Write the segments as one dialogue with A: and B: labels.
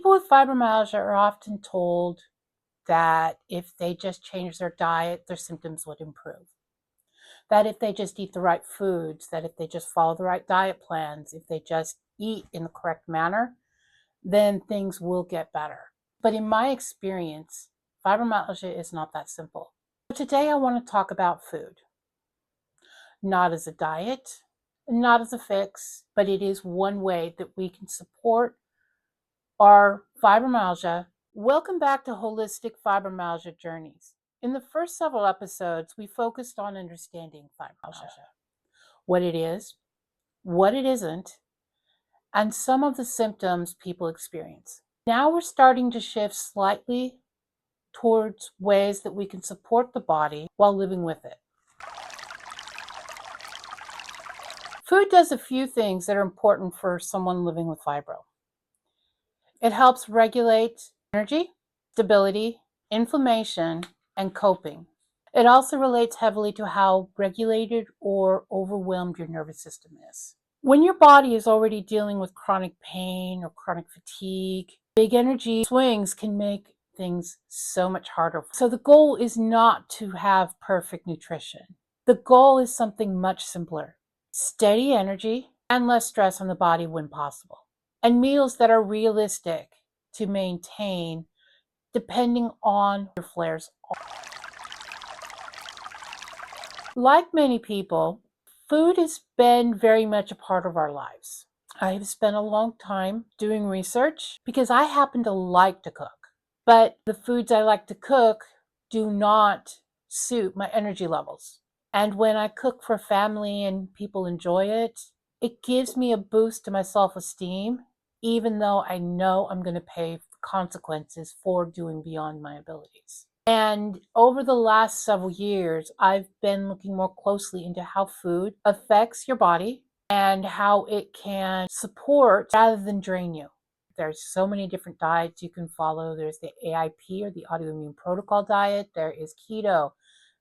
A: People with fibromyalgia are often told that if they just change their diet, their symptoms would improve. That if they just eat the right foods, that if they just follow the right diet plans, if they just eat in the correct manner, then things will get better. But in my experience, fibromyalgia is not that simple. Today I want to talk about food. Not as a diet, not as a fix, but it is one way that we can support our fibromyalgia. Welcome back to Holistic Fibromyalgia Journeys. In the first several episodes, we focused on understanding fibromyalgia, what it is, what it isn't, and some of the symptoms people experience. Now we're starting to shift slightly towards ways that we can support the body while living with it. Food does a few things that are important for someone living with fibro. It helps regulate energy, stability, inflammation, and coping. It also relates heavily to how regulated or overwhelmed your nervous system is. When your body is already dealing with chronic pain or chronic fatigue, big energy swings can make things so much harder. So the goal is not to have perfect nutrition. The goal is something much simpler: steady energy and less stress on the body when possible, and meals that are realistic to maintain depending on your flares. Like many people, food has been very much a part of our lives. I have spent a long time doing research because I happen to like to cook, but the foods I like to cook do not suit my energy levels. And when I cook for family and people enjoy it, it gives me a boost to my self-esteem, even though I know I'm going to pay consequences for doing beyond my abilities. And over the last several years, I've been looking more closely into how food affects your body and how it can support rather than drain you. There's so many different diets you can follow. There's the AIP, or the autoimmune protocol diet. There is keto.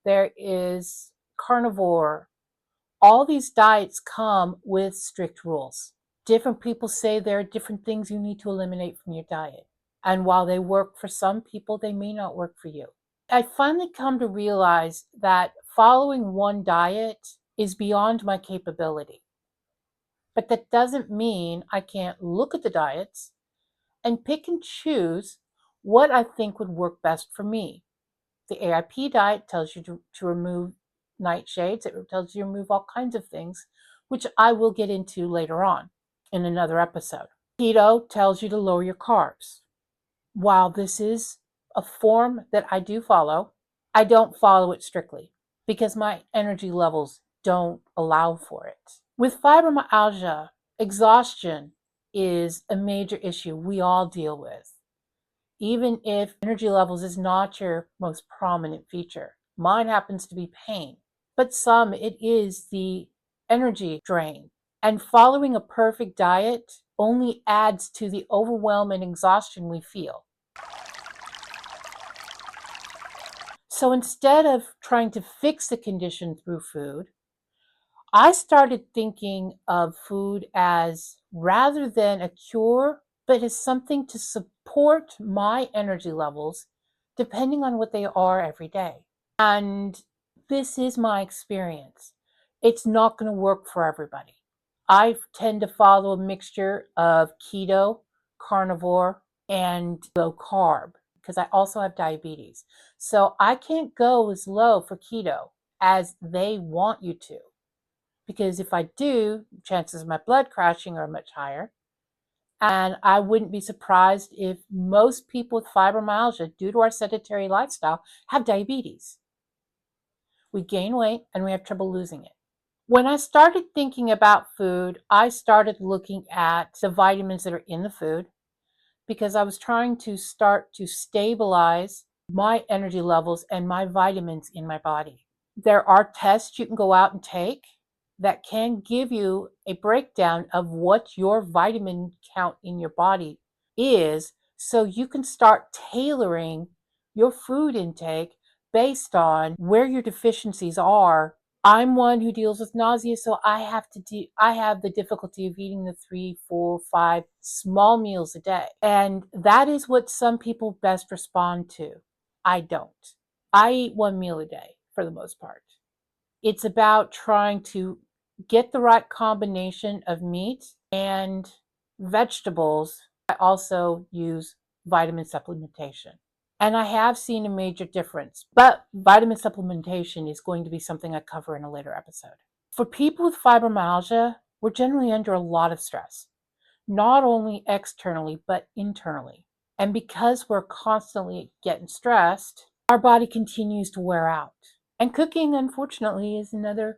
A: There is carnivore. All these diets come with strict rules. Different people say there are different things you need to eliminate from your diet. And while they work for some people, they may not work for you. I finally come to realize that following one diet is beyond my capability. But that doesn't mean I can't look at the diets and pick and choose what I think would work best for me. The AIP diet tells you to remove nightshades. It tells you to remove all kinds of things, which I will get into later on in another episode. Keto tells you to lower your carbs. While this is a form that I do follow, I don't follow it strictly because my energy levels don't allow for it. With fibromyalgia, exhaustion is a major issue we all deal with, even if energy levels is not your most prominent feature. Mine happens to be pain, but some it is the energy drain. And following a perfect diet only adds to the overwhelm and exhaustion we feel. So instead of trying to fix the condition through food, I started thinking of food as, rather than a cure, but as something to support my energy levels depending on what they are every day. And this is my experience. It's not going to work for everybody. I tend to follow a mixture of keto, carnivore, and low carb because I also have diabetes. So I can't go as low for keto as they want you to, because if I do, chances of my blood crashing are much higher. And I wouldn't be surprised if most people with fibromyalgia, due to our sedentary lifestyle, have diabetes. We gain weight and we have trouble losing it. When I started thinking about food, I started looking at the vitamins that are in the food because I was trying to start to stabilize my energy levels and my vitamins in my body. There are tests you can go out and take that can give you a breakdown of what your vitamin count in your body is, so you can start tailoring your food intake based on where your deficiencies are. I'm one who deals with nausea, so I have the difficulty of eating the 3, 4, 5 small meals a day. And that is what some people best respond to. I don't. I eat one meal a day for the most part. It's about trying to get the right combination of meat and vegetables. I also use vitamin supplementation. And I have seen a major difference, but vitamin supplementation is going to be something I cover in a later episode. For people with fibromyalgia, we're generally under a lot of stress, not only externally, but internally. And because we're constantly getting stressed, our body continues to wear out. And cooking, unfortunately, is another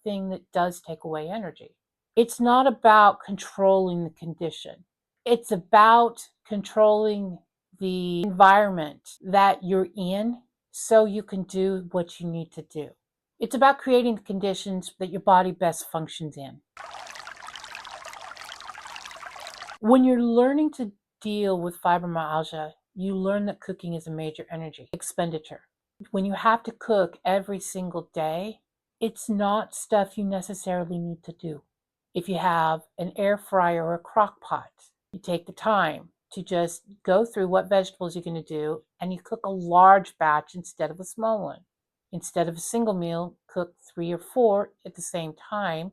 A: thing that does take away energy. It's not about controlling the condition. It's about controlling the environment that you're in so you can do what you need to do. It's about creating the conditions that your body best functions in. When you're learning to deal with fibromyalgia, you learn that cooking is a major energy expenditure. When you have to cook every single day, it's not stuff you necessarily need to do. If you have an air fryer or a crock pot, you take the time to just go through what vegetables you're going to do, and you cook a large batch instead of a small one. Instead of a single meal, cook 3 or 4 at the same time.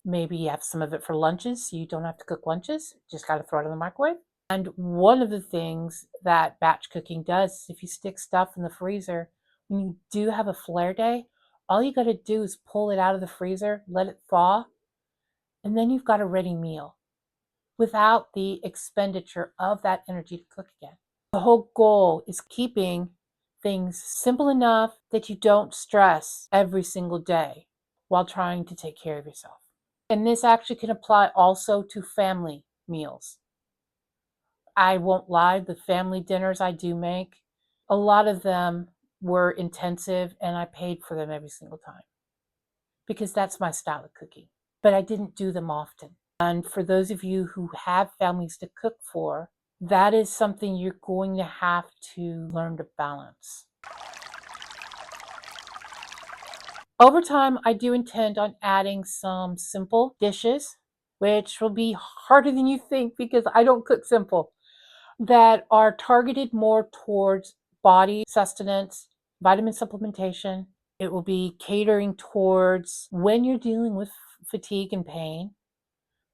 A: Maybe you have some of it for lunches, so you don't have to cook lunches. Just got to throw it in the microwave. And one of the things that batch cooking does is if you stick stuff in the freezer, when you do have a flare day, all you got to do is pull it out of the freezer, let it thaw, and then you've got a ready meal without the expenditure of that energy to cook again. The whole goal is keeping things simple enough that you don't stress every single day while trying to take care of yourself. And this actually can apply also to family meals. I won't lie, the family dinners I do make, a lot of them were intensive and I paid for them every single time because that's my style of cooking. But I didn't do them often. And for those of you who have families to cook for, that is something you're going to have to learn to balance. Over time, I do intend on adding some simple dishes, which will be harder than you think because I don't cook simple, that are targeted more towards body sustenance, vitamin supplementation. It will be catering towards when you're dealing with fatigue and pain,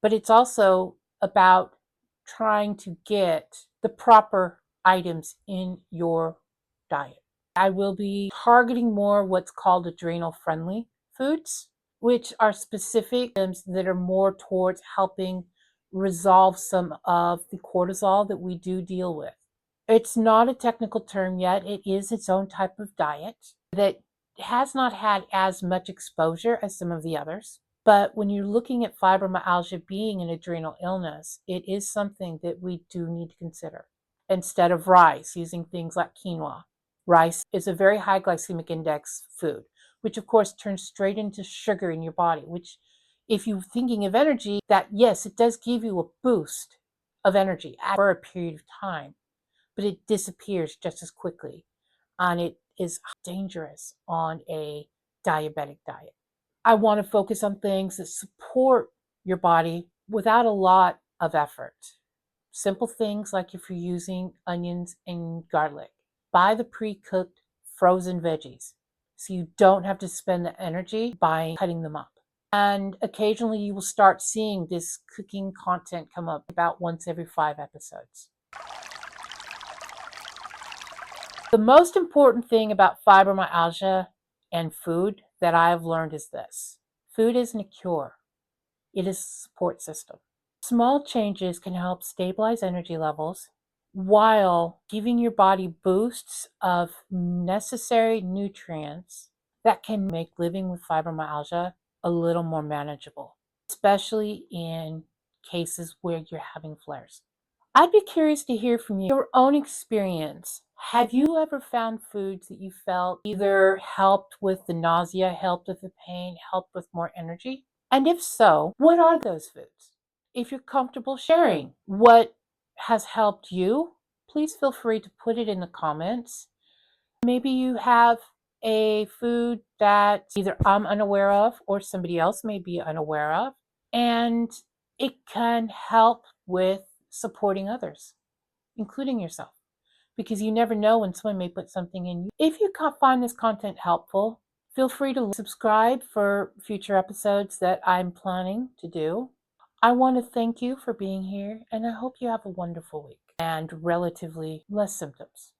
A: but it's also about trying to get the proper items in your diet. I will be targeting more what's called adrenal friendly foods, which are specific items that are more towards helping resolve some of the cortisol that we do deal with. It's not a technical term yet. It is its own type of diet that has not had as much exposure as some of the others. But when you're looking at fibromyalgia being an adrenal illness, it is something that we do need to consider. Instead of rice, using things like quinoa. Rice is a very high glycemic index food, which of course turns straight into sugar in your body, which if you're thinking of energy, that yes, it does give you a boost of energy for a period of time, but it disappears just as quickly. And it is dangerous on a diabetic diet. I want to focus on things that support your body without a lot of effort. Simple things like if you're using onions and garlic, buy the pre-cooked frozen veggies so you don't have to spend the energy by cutting them up. And occasionally you will start seeing this cooking content come up about once every 5 episodes. The most important thing about fibromyalgia and food that I've learned is this. Food isn't a cure. It is a support system. Small changes can help stabilize energy levels while giving your body boosts of necessary nutrients that can make living with fibromyalgia a little more manageable, especially in cases where you're having flares. I'd be curious to hear from you, your own experience. Have you ever found foods that you felt either helped with the nausea, helped with the pain, helped with more energy? And if so, what are those foods? If you're comfortable sharing what has helped you, please feel free to put it in the comments. Maybe you have a food that either I'm unaware of or somebody else may be unaware of. And it can help with supporting others, including yourself, because you never know when someone may put something in you. If you find this content helpful, feel free to subscribe for future episodes that I'm planning to do. I want to thank you for being here, and I hope you have a wonderful week and relatively less symptoms.